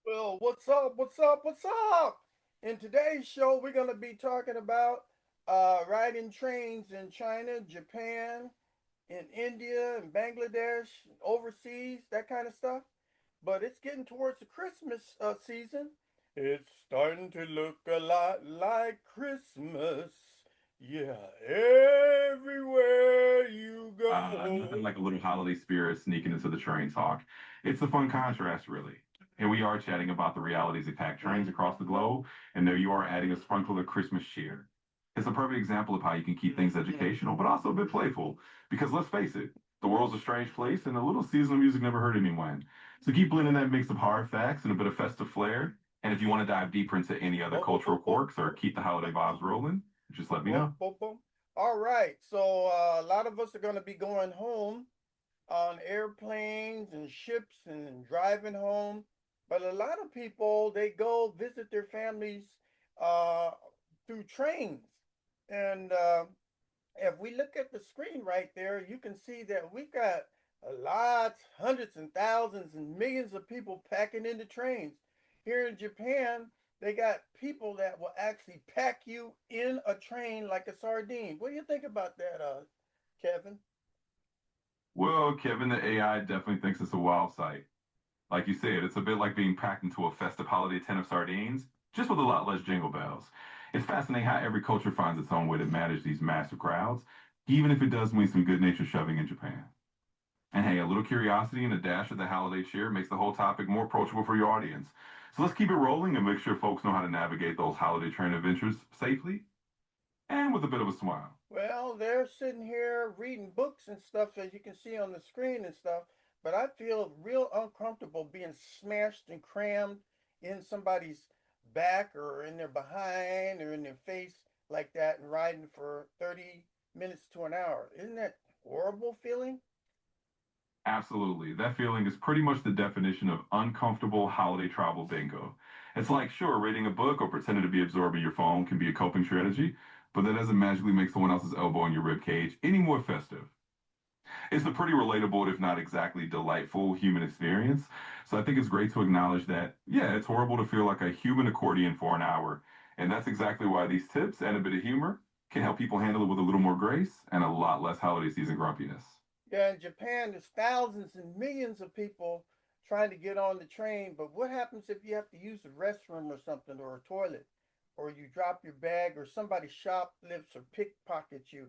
Well, what's up? What's up? What's up? In today's show, we're going to be talking about riding trains in China, Japan, in India, and Bangladesh, overseas, that kind of stuff. But it's getting towards the Christmas season. It's starting to look a lot like Christmas. Yeah, everywhere you Nothing go. like a little holiday spirit sneaking into the train talk. It's a fun contrast, really. Here we are chatting about the realities of packed trains across the globe, and there you are adding a sprinkle of Christmas cheer. It's a perfect example of how you can keep things educational, but also a bit playful. Because let's face it, the world's a strange place, and a little seasonal music never hurt anyone. So keep blending that mix of hard facts and a bit of festive flair. And if you want to dive deeper into any other Oh, oh, cultural oh, oh, quirks or oh. keep the holiday vibes rolling, just let me Boom, know. boom, boom. All right. So a lot of us are going to be going home on airplanes and ships and driving home. But a lot of people they go visit their families uh, through trains. And if we look at the screen right there, you can see that we got a lot, hundreds and thousands and millions of people packing into trains. Here in Japan, they got people that will actually pack you in a train like a sardine. What do you think about that, Kevin? Well, Kevin, the AI definitely thinks it's a wild sight. Like you said, it's a bit like being packed into a festive holiday tin of sardines, just with a lot less jingle bells. It's fascinating how every culture finds its own way to manage these massive crowds, even if it does mean some good natured shoving in Japan. And hey, a little curiosity and a dash of the holiday cheer makes the whole topic more approachable for your audience. So let's keep it rolling and make sure folks know how to navigate those holiday train adventures safely and with a bit of a smile. Well, they're sitting here reading books and stuff, as you can see on the screen and stuff. But I feel real uncomfortable being smashed and crammed in somebody's back or in their behind or in their face like that and riding for 30 minutes to an hour. Isn't that horrible feeling? Absolutely. That feeling is pretty much the definition of uncomfortable holiday travel bingo. It's like, sure, reading a book or pretending to be absorbed in your phone can be a coping strategy, but that doesn't magically make someone else's elbow in your rib cage any more festive. It's a pretty relatable, if not exactly delightful, human experience. So I think it's great to acknowledge that, yeah, it's horrible to feel like a human accordion for an hour. And that's exactly why these tips and a bit of humor can help people handle it with a little more grace and a lot less holiday season grumpiness. Yeah, in Japan, there's thousands and millions of people trying to get on the train. But what happens if you have to use the restroom or something or a toilet, or you drop your bag, or somebody shoplifts or pickpockets you,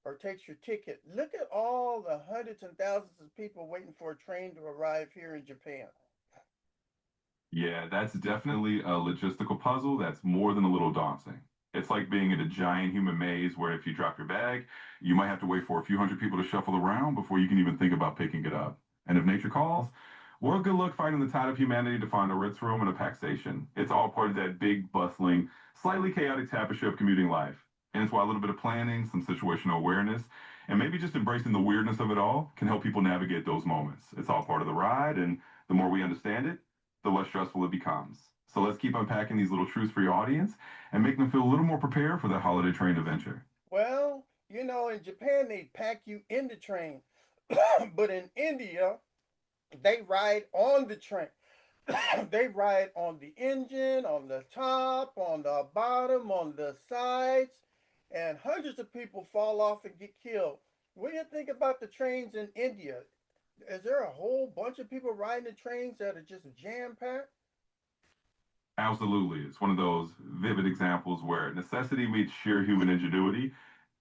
or takes your ticket? Look at all the hundreds and thousands of people waiting for a train to arrive here in Japan. Yeah, that's definitely a logistical puzzle that's more than a little daunting. It's like being in a giant human maze where if you drop your bag, you might have to wait for a few hundred people to shuffle around before you can even think about picking it up. And if nature calls, well, good luck fighting the tide of humanity to find a Ritz room and a packed station. It's all part of that big, bustling, slightly chaotic tapestry of commuting life. And it's why a little bit of planning, some situational awareness, and maybe just embracing the weirdness of it all can help people navigate those moments. It's all part of the ride, and the more we understand it, the less stressful it becomes. So let's keep unpacking these little truths for your audience and make them feel a little more prepared for that holiday train adventure. Well, in Japan, they pack you in the train, but in India, they ride on the train. They ride on the engine, on the top, on the bottom, on the sides, and hundreds of people fall off and get killed. What do you think about the trains in India? Is there a whole bunch of people riding the trains that are just jam packed? Absolutely. It's one of those vivid examples where necessity meets sheer human ingenuity,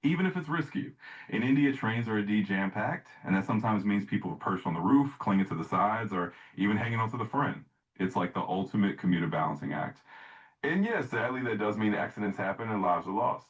even if it's risky. In India, trains are indeed jam packed, and that sometimes means people are perched on the roof, clinging to the sides, or even hanging onto the front. It's like the ultimate commuter balancing act. And yes, sadly, that does mean accidents happen and lives are lost.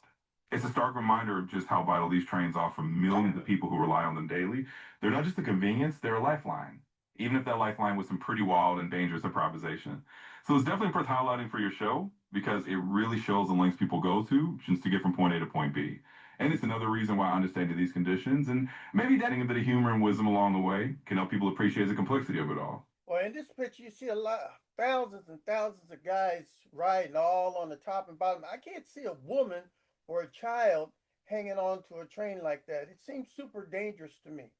It's a stark reminder of just how vital these trains are for millions of people who rely on them daily. They're not just a convenience, they're a lifeline, even if that lifeline was some pretty wild and dangerous improvisation. So it's definitely worth highlighting for your show because it really shows the lengths people go to just to get from point A to point B. And it's another reason why understanding these conditions and maybe adding a bit of humor and wisdom along the way can help people appreciate the complexity of it all. Well, in this picture, you see a lot, thousands and thousands of guys riding all on the top and bottom. I can't see a woman or a child hanging on to a train like that. It seems super dangerous to me.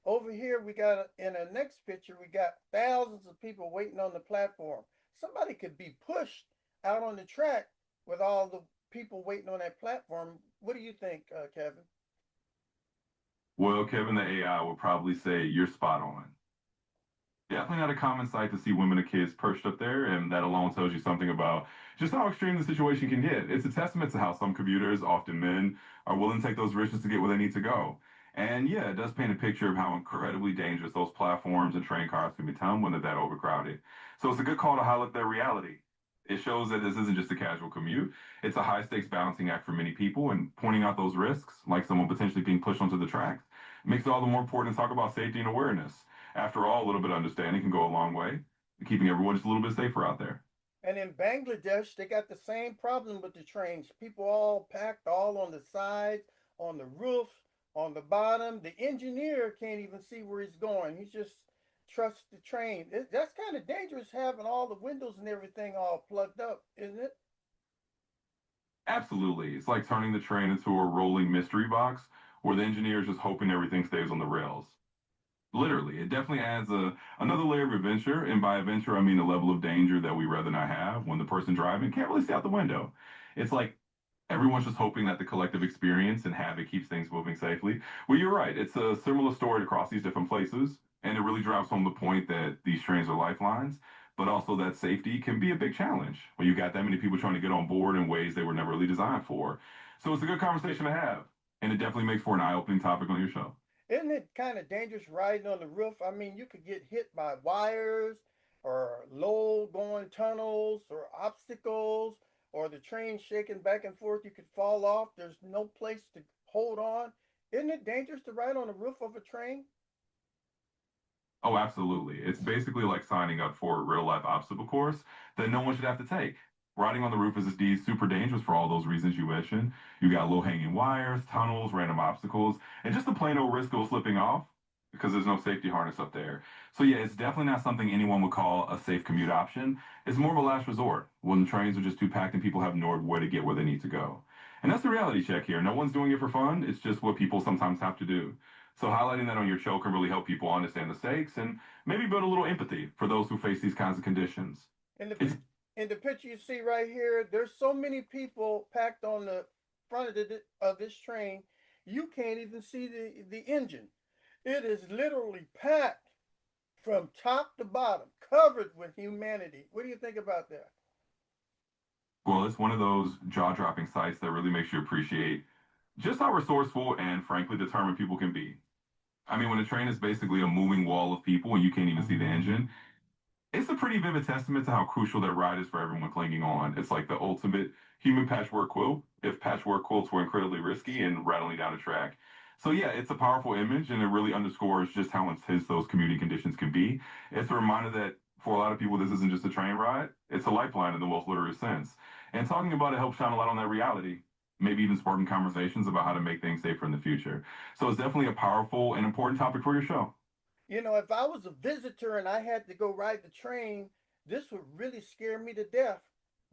Over here, we got in the next picture, we got thousands of people waiting on the platform. somebody could be pushed out on the track with all the people waiting on that platform. What do you think, Kevin? Well, Kevin, the AI will probably say you're spot on. Definitely not a common sight to see women and kids perched up there, and that alone tells you something about just how extreme the situation can get. It's a testament to how some commuters, often men, are willing to take those risks to get where they need to go. And yeah, it does paint a picture of how incredibly dangerous those platforms and train cars can become when they're that overcrowded. So it's a good call to highlight their reality. It shows that this isn't just a casual commute. It's a high stakes balancing act for many people, and pointing out those risks, like someone potentially being pushed onto the tracks, makes it all the more important to talk about safety and awareness. After all, a little bit of understanding can go a long way, keeping everyone just a little bit safer out there. And in Bangladesh, they got the same problem with the trains. People all packed all on the sides, on the roof, on the bottom. The engineer can't even see where he's going. He just trusts the train. That's kind of dangerous having all the windows and everything all plugged up, isn't it? Absolutely. It's like turning the train into a rolling mystery box where the engineer is just hoping everything stays on the rails. Literally, it definitely adds another layer of adventure, and by adventure I mean the level of danger that we rather not have when the person driving can't really see out the window. It's like everyone's just hoping that the collective experience and habit keeps things moving safely. Well, you're right. It's a similar story across these different places, and it really drives home the point that these trains are lifelines, but also that safety can be a big challenge when you got that many people trying to get on board in ways they were never really designed for. So it's a good conversation to have, and it definitely makes for an eye-opening topic on your show. Isn't it kind of dangerous riding on the roof? I mean, you could get hit by wires or low going tunnels or obstacles or the train shaking back and forth. You could fall off. There's no place to hold on. Isn't it dangerous to ride on the roof of a train? Oh, absolutely. It's basically like signing up for a real life obstacle course that no one should have to take. Riding on the roof is indeed super dangerous for all those reasons you mentioned. You got low hanging wires, tunnels, random obstacles, and just the plain old risk of slipping off because there's no safety harness up there. So, yeah, it's definitely not something anyone would call a safe commute option. It's more of a last resort when the trains are just too packed and people have nowhere to get where they need to go. And that's the reality check here. No one's doing it for fun. It's just what people sometimes have to do. So highlighting that on your show can really help people understand the stakes and maybe build a little empathy for those who face these kinds of conditions. In the It's in the picture you see right here, there's so many people packed on the front of this train, you can't even see the engine. It is literally packed from top to bottom, covered with humanity. What do you think about that? well, it's one of those jaw-dropping sites that really makes you appreciate just how resourceful and frankly determined people can be. I mean, when a train is basically a moving wall of people and you can't even see the engine, it's a pretty vivid testament to how crucial that ride is for everyone clinging on. It's like the ultimate human patchwork quilt, if patchwork quilts were incredibly risky and rattling down a track. So yeah, it's a powerful image and it really underscores just how intense those commuting conditions can be. It's a reminder that for a lot of people, this isn't just a train ride, it's a lifeline in the most literal sense. And talking about it helps shine a light on that reality, maybe even sparking conversations about how to make things safer in the future. So it's definitely a powerful and important topic for your show. You know, if I was a visitor and I had to go ride the train, this would really scare me to death.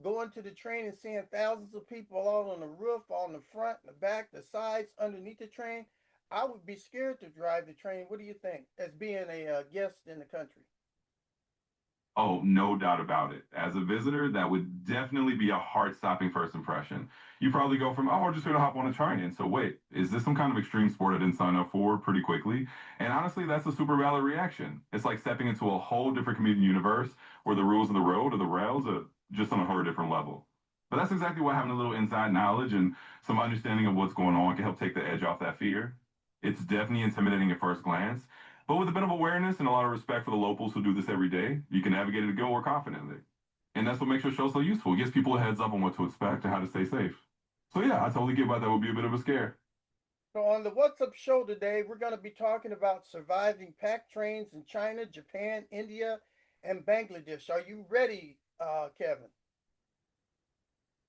Going to the train and seeing thousands of people all on the roof, on the front, the back, the sides, underneath the train, I would be scared to drive the train. What do you think, as being a guest in the country? Oh, no doubt about it. As a visitor, that would definitely be a heart-stopping first impression. You probably go from, oh, I'm just going to hop on a train. And so, wait, is this some kind of extreme sport I didn't sign up for pretty quickly? And honestly, that's a super valid reaction. It's like stepping into a whole different commuting universe where the rules of the road or the rails are just on a whole different level. But that's exactly why having a little inside knowledge and some understanding of what's going on can help take the edge off that fear. It's definitely intimidating at first glance, but with a bit of awareness and a lot of respect for the locals who do this every day, you can navigate it go more confidently. And that's what makes your show so useful. It gives people a heads up on what to expect and how to stay safe. So yeah, I totally get why that would be a bit of a scare. So, on the What's Up show today, we're going to be talking about surviving packed trains in China, Japan, India, and Bangladesh. Are you ready, Kevin?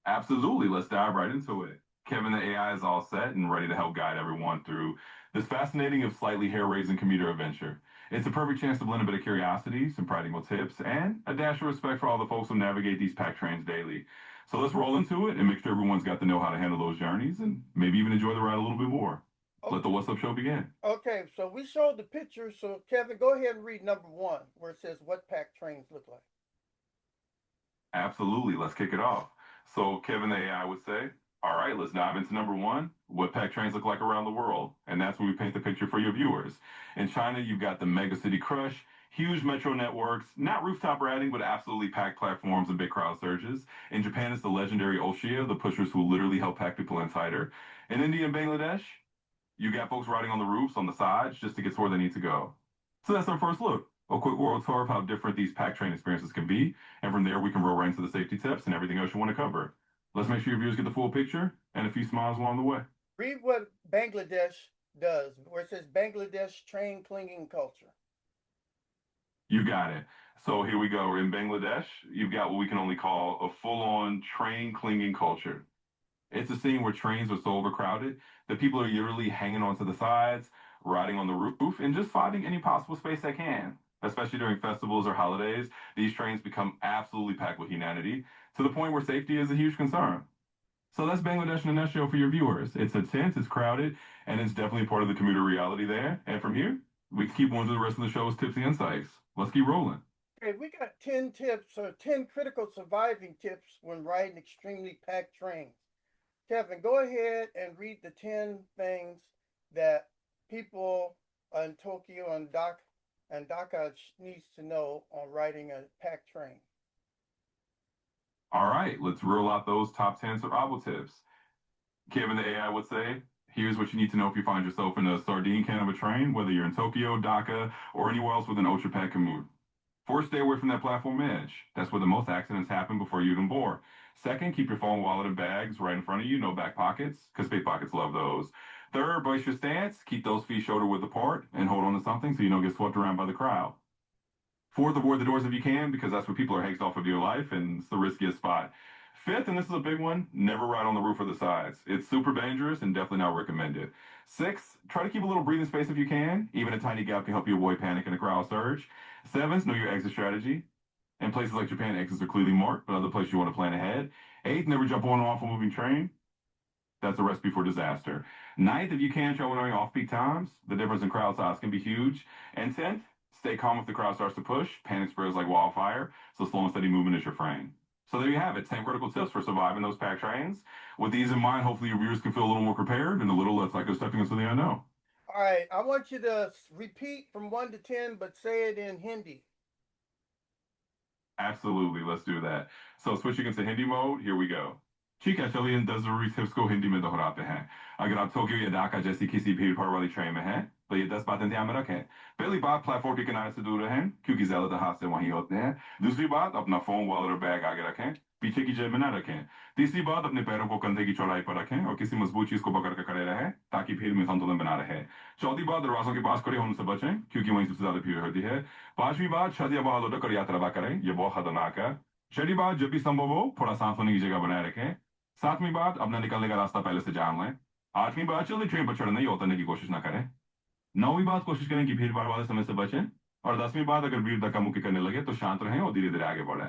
Absolutely. Let's dive right into it. Kevin, the AI is all set and ready to help guide everyone through this fascinating, if slightly hair-raising commuter adventure. It's a perfect chance to blend a bit of curiosity, some practical tips, and a dash of respect for all the folks who navigate these packed trains daily. So let's roll into it and make sure everyone's got to know how to handle those journeys and maybe even enjoy the ride a little bit more. Let Okay, the What's Up show begin. okay, so we showed the picture. So, Kevin, go ahead and read number one, where it says what packed trains look like. Absolutely. Let's kick it off. So Kevin the AI would say, all right, let's dive into number one, what pack trains look like around the world. And that's where we paint the picture for your viewers. In China, you've got the mega city crush, huge metro networks, not rooftop riding, but absolutely packed platforms and big crowd surges. In Japan, it's the legendary Oshia, the pushers who literally help pack people in tighter. In India and Bangladesh, you got folks riding on the roofs, on the sides, just to get to where they need to go. So that's our first look. A quick world tour of how different these pack train experiences can be. And from there, we can roll right into the safety tips and everything else you want to cover. Let's make sure your viewers get the full picture and a few smiles along the way. Read what Bangladesh does, where it says Bangladesh train clinging culture. You got it. So here we go. In Bangladesh, you've got what we can only call a full-on train clinging culture. It's a scene where trains are so overcrowded that people are literally hanging onto the sides, riding on the roof, and just finding any possible space they can. Especially during festivals or holidays, these trains become absolutely packed with humanity to the point where safety is a huge concern. So that's Bangladesh in a nutshell for your viewers. It's intense, it's crowded, and it's definitely part of the commuter reality there. And from here, we can keep on to the rest of the show's tips and insights. Let's keep rolling. Okay, we got 10 tips or 10 critical surviving tips when riding extremely packed trains. Kevin, go ahead and read the 10 things that people in Tokyo and Dhaka needs to know on riding a packed train. All right, let's roll out those top 10 survival tips. Kevin the AI would say, here's what you need to know if you find yourself in a sardine can of a train, whether you're in Tokyo, Dhaka, or anywhere else with an ultra packed commute. First, stay away from that platform edge. That's where the most accidents happen before you even board. Second, keep your phone, wallet, and bags right in front of you. No back pockets, because pickpockets love those. Third, brace your stance. Keep those feet shoulder width apart and hold on to something so you don't get swept around by the crowd. Fourth, avoid the doors if you can, because that's where people are hanged off of your life, and it's the riskiest spot. Fifth, and this is a big one, never ride on the roof or the sides. It's super dangerous and definitely not recommended. Sixth, try to keep a little breathing space if you can. Even a tiny gap can help you avoid panic in a crowd surge. Seventh, know your exit strategy. In places like Japan, exits are clearly marked, but other places you want to plan ahead. Eighth, never jump on or off a moving train. That's a recipe for disaster. Ninth, if you can, travel during off-peak times. The difference in crowd size can be huge. And 10th, stay calm if the crowd starts to push. Panic spreads like wildfire, so slow and steady movement is your friend. So there you have it, 10 critical tips for surviving those packed trains. With these in mind, hopefully your viewers can feel a little more prepared and a little less like they're stepping into the unknown. All right, I want you to repeat from 1 to 10, but say it in Hindi. Absolutely, let's do that. So switching into Hindi mode, here we go. ठीक है चलिए इन 10 जरूरी tips को हिंदी में दोहराते हैं अगर आप टोक्यो या ढाका जैसी किसी भीड़ भाड़ वाली ट्रेन में हैं तो ये 10 बातें ध्यान में रखें पहली बात प्लेटफॉर्म के किनारे से दूर रहें क्योंकि ज्यादातर हादसे वहीं होते हैं दूसरी बात अपना फोन वॉलेट और बैग आगे रखें पीछे की जेब में ना रखें तीसरी बात अपने पैरों को कंधे की चौड़ाई पर रखें और किसी मजबूत चीज को पकड़ कर खड़े रहें ताकि भीड़ में संतुलन बना रहे चौथी बात दरवाजों के पास खड़े होने से बचें क्योंकि वहीं सबसे ज्यादा भीड़ होती है पांचवी बात छत या बाहर लुढ़क कर यात्रा ना करें यह बहुत खतरनाक है छठी बात जब भी संभव हो थोड़ा सांस लेने की जगह बनाए रखें सातवीं बात अपना निकलने का रास्ता पहले से जान लें आठवीं बात जल्दी ट्रेन पर चढ़ने या उतरने की कोशिश ना करें नौवीं बात कोशिश करें कि भीड़ भाड़ वाले समय से बचें और 10वीं बात अगर भीड़ धक्का मुक्की करने लगे तो शांत रहें और धीरे धीरे आगे बढ़ें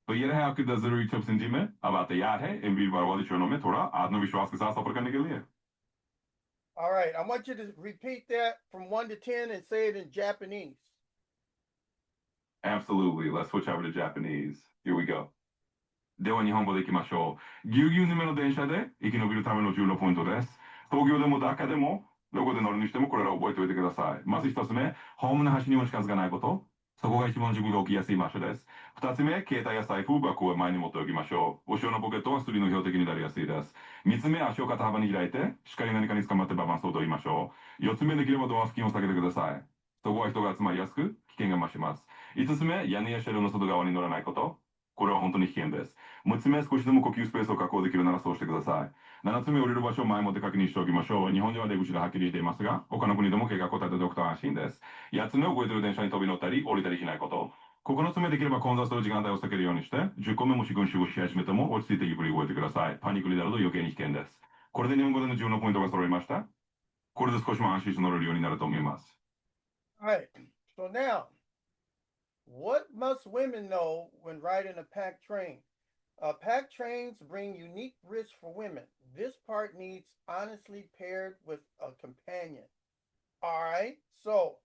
तो ये रहे आपके 10 जरूरी टिप्स हिंदी में अब आप तैयार है इन भीड़ भाड़ वाली ट्रेनों में थोड़ा आत्मविश्वास के साथ सफर करने के लिए All right, I want you to repeat that from 1 to 10 and say it in Japanese. Absolutely. Let's switch over to Japanese. Here we go. では日本語でいきましょう。ぎゅうぎゅう詰めの電車で生き延びるための重要ポイントです。東京でもダッカでも、どこで乗るにしてもこれらを覚えておいてください。まず一つ目、ホームの端にも近づかないこと。そこが一番事故が起きやすい場所です。二つ目、携帯や財布、バッグを前に持っておきましょう。後ろのポケットはスリの標的になりやすいです。三つ目、足を肩幅に開いて、しっかり何かに捕まってバランスを取りましょう。四つ目、できればドア付近を避けてください。そこは人が集まりやすく、危険が増します。五つ目、屋根や車両の外側に乗らないこと。これは本当に危険です。6つ目、少しでも呼吸スペースを確保できるならそうしてください。7つ目、降りる場所を前もって確認しておきましょう。日本では出口がはっきりしていますが、他の国でも計画を立てておくと安心です。8つ目、覚えている電車に飛び乗ったり、降りたりしないこと。9つ目、できれば混雑する時間帯を避けるようにして、10個目もし群集をし始めても落ち着いてゆっくり動いてください。パニックになると余計に危険です。これで日本語での重要なポイントが揃いました。これで少しも安心して乗れるようになると思います。All right, so now, what must women know when riding a packed train? Packed trains bring unique risks for women. This part needs honestly paired with a companion. All right, so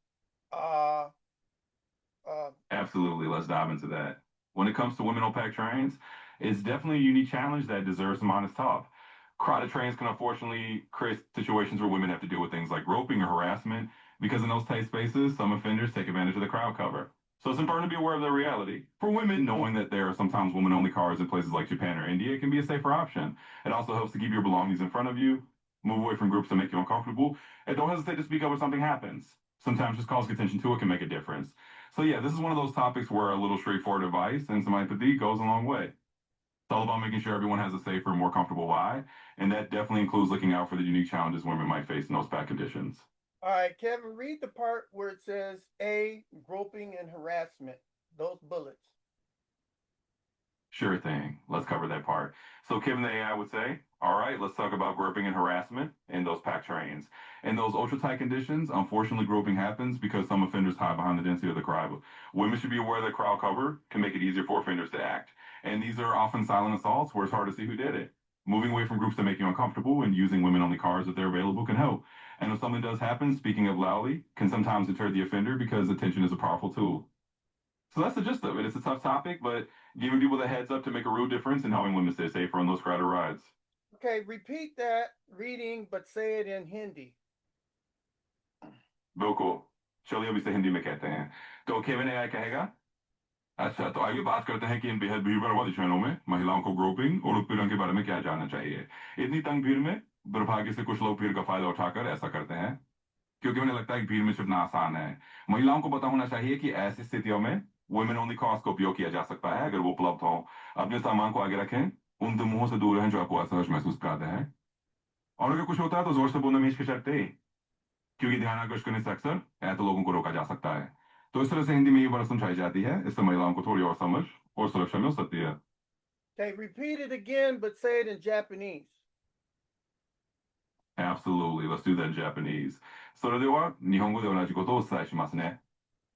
Absolutely. Let's dive into that. When it comes to women on packed trains, it's definitely a unique challenge that deserves some honest talk. Crowded trains can unfortunately create situations where women have to deal with things like groping or harassment because in those tight spaces, some offenders take advantage of the crowd cover. So it's important to be aware of the reality. For women, knowing that there are sometimes women-only cars in places like Japan or India can be a safer option. It also helps to keep your belongings in front of you, move away from groups that make you uncomfortable, and don't hesitate to speak up when something happens. Sometimes just calling attention to it can make a difference. So yeah, this is one of those topics where a little straightforward advice and some empathy goes a long way. It's all about making sure everyone has a safer, more comfortable ride, and that definitely includes looking out for the unique challenges women might face in those pack conditions. All right, Kevin, read the part where it says A, groping and harassment, those bullets. Sure thing. Let's cover that part. So Kevin the AI would say, all right, let's talk about groping and harassment in those packed trains. In those ultra tight conditions, unfortunately, groping happens because some offenders hide behind the density of the crowd. Women should be aware that crowd cover can make it easier for offenders to act. And these are often silent assaults where it's hard to see who did it. Moving away from groups that make you uncomfortable and using women-only cars if they're available can help. And if something does happen, speaking up loudly can sometimes deter the offender because attention is a powerful tool. So that's the gist of it. It's a tough topic, but giving people the heads up to make a real difference in helping women stay safer on those crowded rides. Okay, repeat that reading, but say it in Hindi. बिल्कुल चलिए अब इसे हिंदी में कहते हैं तो Kevin AI कहेगा अच्छा तो आइए बात करते हैं कि इन बेहद भीड़ वाली ट्रेनों में महिलाओं को ग्रोपिंग और उत्पीड़न के बारे में क्या जानना चाहिए इतनी तंग भीड़ में दुर्भाग्य से कुछ लोग भीड़ का फायदा उठाकर ऐसा करते हैं क्योंकि उन्हें लगता है कि भीड़ में छुपना आसान है महिलाओं को पता होना चाहिए कि ऐसी स्थितियों में वुमेन ओनली कार्स का उपयोग किया जा सकता है अगर वो उपलब्ध हो अपने सामान को आगे रखें उन मुंहों से दूर रहें जो आपको असहज महसूस कराते हैं और अगर कुछ होता है तो जोर से बोलना में हिचकिचाते क्योंकि ध्यान आकर्षित करने से अक्सर ऐसे लोगों को रोका जा सकता है तो इस तरह से हिंदी में ये बात समझाई जाती है इससे महिलाओं को थोड़ी और समझ और सुरक्षा मिल सकती है Okay, repeat it again, but say it in Japanese. Absolutely. Let's do that in Japanese. それでは、日本語で同じことをお伝えしますね。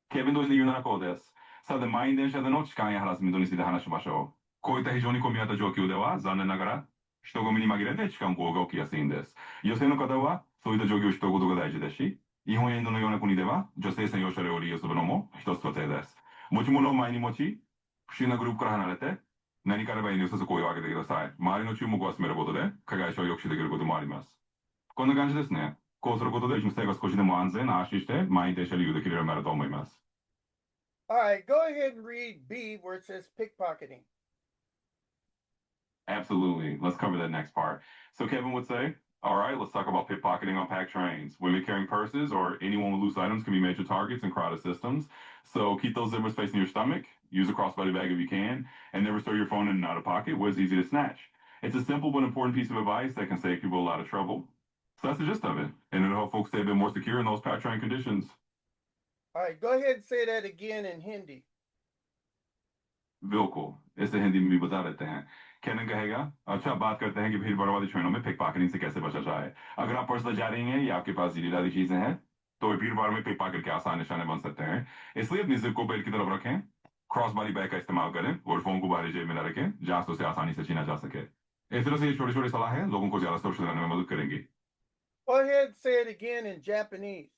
ケビン同時に言うならこうです。さて、満員電車での痴漢やハラスメントについて話しましょう。こういった非常に混み合った状況では、残念ながら、人混みに紛れて痴漢行為が起きやすいんです。女性の方は、そういった状況を知っておくことが大事ですし、日本やインドのような国では、女性専用車両を利用するのも一つの手です。持ち物を前に持ち、不審なグループから離れて、何かあれば遠慮せず声を上げてください。周りの注目を集めることで、加害者を抑止できることもあります。こんな感じですね。こうすることで女性が少しでも安全な安心して満員電車利用できるようになると思います。All right, go ahead and read B where it says pickpocketing. Absolutely. Let's cover that next part. So Kevin would say, all right, let's talk about pickpocketing on packed trains. Women carrying purses or anyone with loose items can be major targets in crowded systems. So keep those zippers facing your stomach, use a crossbody bag if you can, and never store your phone in and out of pocket where it's easy to snatch. It's a simple but important piece of advice that can save people a lot of trouble. So that's the gist of it. And it'll help folks stay a bit more secure in those packed train conditions. All right, go ahead and say that again in Hindi. बिल्कुल इसे हिंदी में भी बता देते हैं cannon कहेगा अच्छा बात करते हैं कि भीड़ भाड़ वाली ट्रेनों में पिक पॉकेटिंग से कैसे बचा जाए अगर आप पर्स ले जा रही हैं या आपके पास जरूरी चीजें हैं तो भीड़ भाड़ में पिक पॉकेट के आसान निशाने बन सकते हैं इसलिए अपनी जिप को बेल्ट की तरफ रखें क्रॉस बॉडी बैग का इस्तेमाल करें और फोन को बाहरी जेब में न रखें जहां से उसे आसानी से छीना जा सके इस तरह से ये छोटी छोटी सलाह है लोगों को ज्यादा सुरक्षित रहने में मदद करेंगी Go ahead and say it again in Japanese.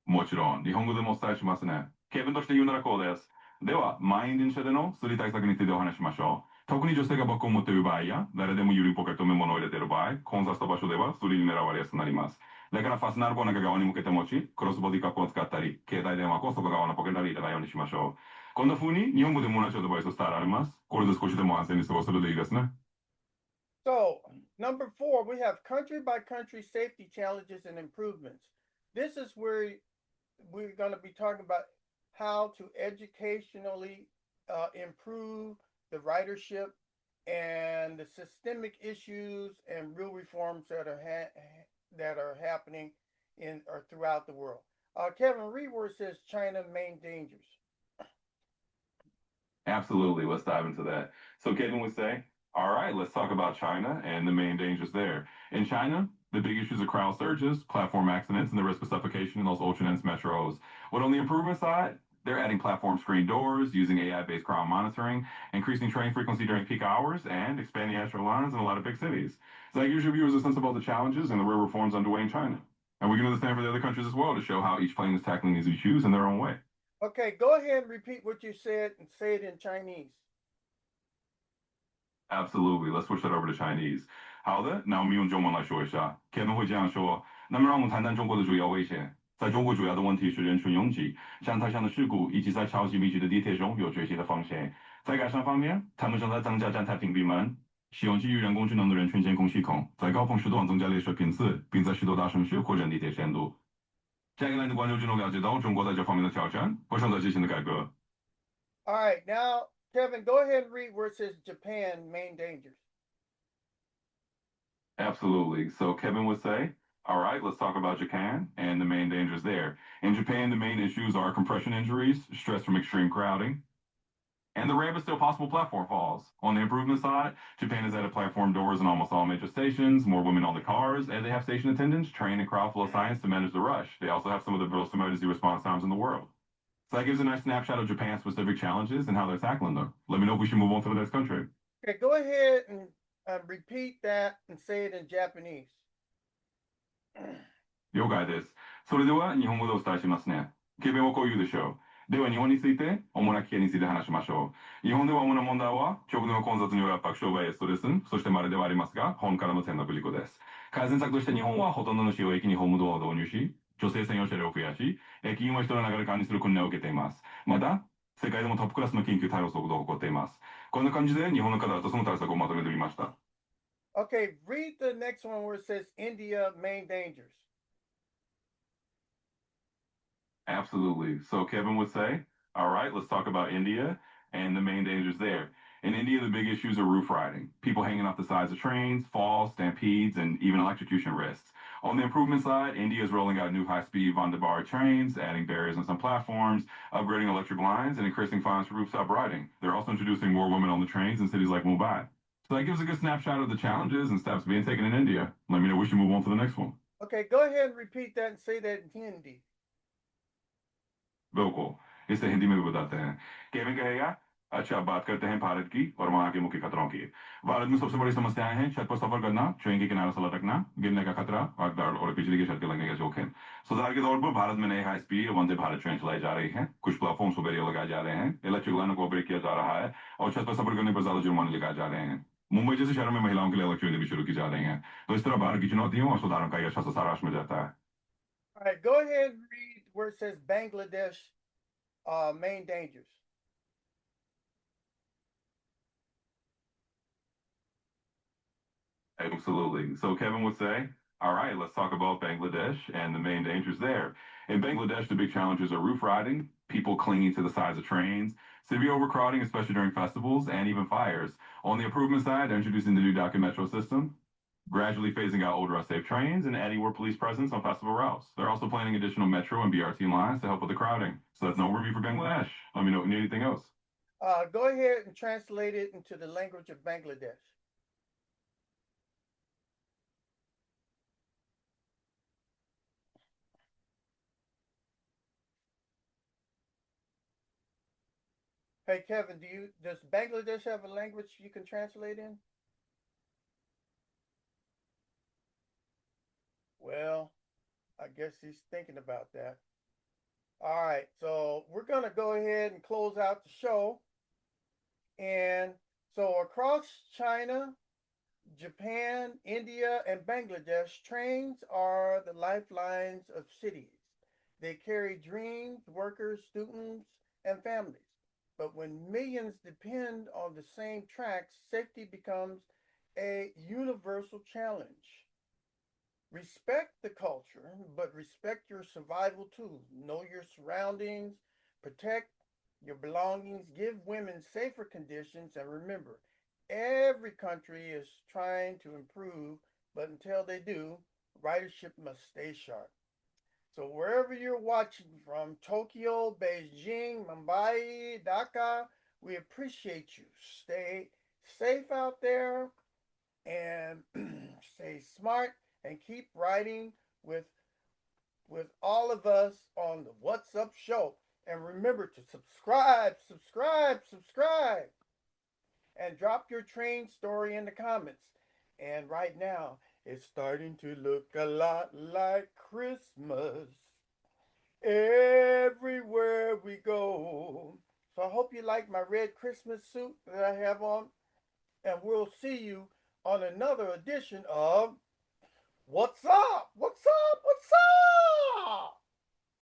もちろん、日本語でもお伝えしますね。ケビンとして言うならこうです。では、満員電車でのスリ対策についてお話ししましょう。特に女性がバッグを持っている場合や、誰でも有料ポケットに物を入れている場合、混雑した場所ではスリに狙われやすくなります。だからファスナールボ中側に向けて持ち、クロスボディカップを使ったり、携帯電話を外側のポケットに入れないようにしましょう。こんな風に日本語でも同じアドバイスを伝えられます。これで少しでも安全に過ごせるといいですね。So, number 4, we have country by country safety challenges and improvements. This is where we're going to be talking about how to educationally improve the ridership and the systemic issues and real reforms that are happening in or throughout the world. Kevin, read where it says China main dangers. Absolutely. Let's dive into that. So Kevin would say, all right, let's talk about China and the main dangers there. In China, the big issues are crowd surges, platform accidents, and the risk of suffocation in those ultra-dense metros. But on the improvement side, they're adding platform screen doors, using AI-based crowd monitoring, increasing train frequency during peak hours, and expanding astral lines in a lot of big cities. So that gives your viewers a sense of all the challenges and the real reforms underway in China. And we can do the same for the other countries as well to show how each plane is tackling these issues in their own way. Okay, go ahead and repeat what you said and say it in Chinese. Absolutely. Let's switch that over to Chinese. 好的，那我们用中文来说一下。Kevin 会这样说。那么让我们谈谈中国的主要危险。在中国，主要的问题是人群拥挤、站台上的事故，以及在超级密集的地铁中有追击的风险。在改善方面，他们正在增加站台屏蔽门，使用基于人工智能的人群监控系统，在高峰时段增加列车频次，并在许多大城市扩展地铁线路。下一个来的观众就能了解到中国在这方面的挑战和正在进行的改革。All right, now, Kevin, go ahead and read where it says Japan main dangers. Absolutely. So Kevin would say, all right, let's talk about Japan and the main dangers there. In Japan, the main issues are compression injuries, stress from extreme crowding, and the rampant still possible platform falls. On the improvement side, Japan has added platform doors in almost all major stations, more women on the cars, and they have station attendants trained in crowd flow science to manage the rush. They also have some of the most emergency response times in the world. So that gives a nice snapshot of Japan's specific challenges and how they're tackling them. Let me know if we should move on to the next country. Okay, go ahead and repeat that and say it in Japanese. 了解です。それでは日本語でお伝えしますね。ケベンはこう言うでしょう。では日本について、主な危険について話しましょう。日本では主な問題は、極度の混雑による圧迫障害やストレス、そして稀ではありますが、本からの転落事故です。改善策として日本はほとんどの主要駅にホームドアを導入し、女性専用車両を増やし、駅員を人の中で管理する訓練を受けています。また、世界でもトップクラスの緊急対応速度を誇っています。こんな感じで日本の課題とその対策をまとめてみました。Okay, read the next one where it says India main dangers. Absolutely. So Kevin would say, all right, let's talk about India and the main dangers there. In India, the big issues are roof riding, people hanging off the sides of trains, falls, stampedes, and even electrocution risks. On the improvement side, India is rolling out new high-speed Vande Bharat trains, adding barriers on some platforms, upgrading electric lines, and increasing fines for rooftop riding. They're also introducing more women on the trains in cities like Mumbai. So that gives a good snapshot of the challenges and steps being taken in India. Let me know we should move on to the next one. Okay, go ahead and repeat that and say that in Hindi. बिल्कुल इसे हिंदी में भी बताते हैं Kevin कहेगा अच्छा अब बात करते हैं भारत की और वहां के मुख्य खतरों की भारत में सबसे बड़ी समस्याएं हैं छत पर सफर करना ट्रेन के किनारे से लटकना गिरने का खतरा आगदार और बिजली के झटके लगने का जोखिम सुधार के तौर पर भारत में नए high speed Vande Bharat train चलाई जा रही है कुछ प्लेटफॉर्म सुबेरे लगाए जा रहे हैं इलेक्ट्रिक लाइनों को अपग्रेड किया जा रहा है और छत पर सफर करने पर ज्यादा जुर्माने लगाए जा रहे हैं मुंबई जैसे शहरों में महिलाओं के लिए अलग ट्रेनें भी शुरू की जा रही हैं तो इस तरह भारत की चुनौतियों और सुधारों का यह अच्छा सा सारांश मिल जाता है All right, go ahead and read where it says Bangladesh main dangers. Absolutely. So Kevin would say, all right, let's talk about Bangladesh and the main dangers there. In Bangladesh, the big challenges are roof riding, people clinging to the sides of trains, severe overcrowding, especially during festivals, and even fires. On the improvement side, they're introducing the new Dhaka metro system, gradually phasing out older unsafe trains, and adding more police presence on festival routes. They're also planning additional metro and BRT lines to help with the crowding. So that's an overview for Bangladesh. Let me know if you need anything else. Go ahead and translate it into the language of Bangladesh. Hey Kevin, does Bangladesh have a language you can translate in? Well, I guess he's thinking about that. All right, so we're gonna go ahead and close out the show. And so across China, Japan, India, and Bangladesh, trains are the lifelines of cities. They carry dreams, workers, students, and families. But when millions depend on the same tracks, safety becomes a universal challenge. Respect the culture, but respect your survival too. Know your surroundings, protect your belongings, give women safer conditions, and remember, every country is trying to improve, but until they do, ridership must stay sharp. So wherever you're watching from, Tokyo, Beijing, Mumbai, Dhaka, we appreciate you. Stay safe out there and stay smart and keep riding with with all of us on the What's Up show. And remember to subscribe, and drop your train story in the comments. And right now, it's starting to look a lot like Christmas. everywhere we go. So I hope you like my red Christmas suit that I have on, and we'll see you on another edition of What's Up?